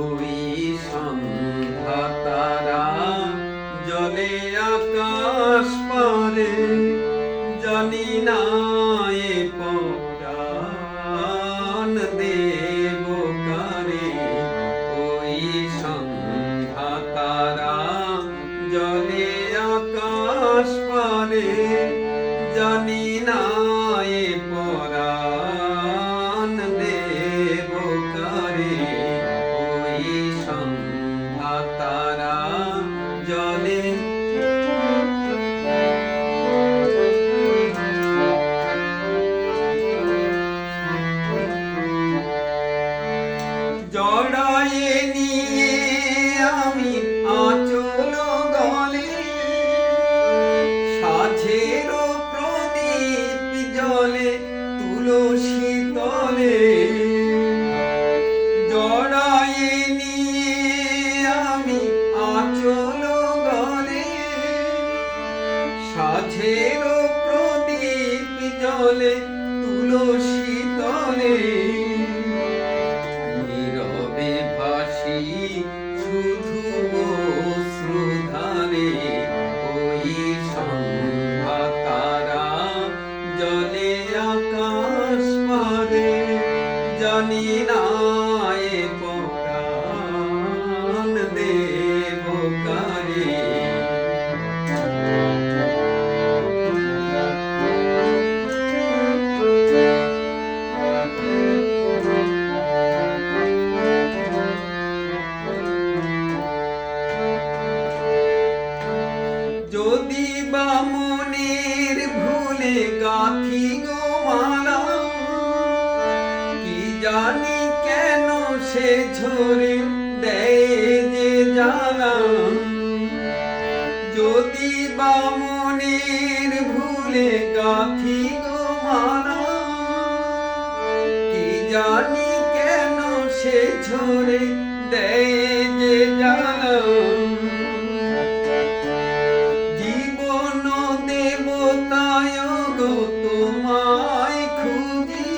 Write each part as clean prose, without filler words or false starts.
ওই সন্ধ্যা তারা জলে আকাশ পারে, জানি না এ পরাণ দেব কারে। ওই সন্ধ্যা তারা জলে আকাশ পারে, জানি না এ পরাণ দেব কারে। ওই সন্ধ্যা তারা জলে জড়ায়ে নিয়ে আমি আঁচল গলে, সাঝের প্রদীপ জলে তুলসী তলে। জড়ায়ে নিয়ে আমি আঁচল গলে, সাঝের প্রদীপ জলে তুলসী তলে। নীরবে ভাসি শুধু অশ্রুধারে, ওই সন্ধ্যা তারা জলে আকাশ পারে, জানি না এ পরাণ দেব কারে। যদি বা মনের ভুলে গাথি গো মালা, কি জানি কেন সে ঝরে দেয় যে জ্বালা। যদি বা মনের ভুলে গাথি গো মালা, কি জানি কেন সে ঝরে দেয় যে জ্বালা। দেবতায় গো তোমায় খুঁজি,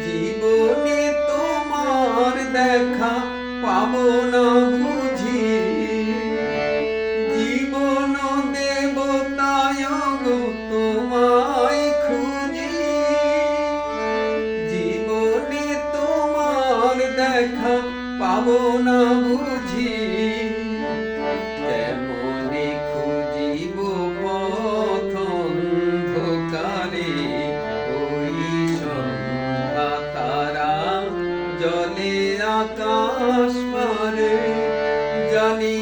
জীবনে তোমার দেখা পাবো না বুঝি। জীবন দেবতায় গো তোমায় খুঁজি, জীবনে তোমার দেখা পাবো না বুঝি। কেমনে খুঁজিব পথ অন্ধকারে, ওই সন্ধ্যা তারা জলে আকাশ পারে, জানি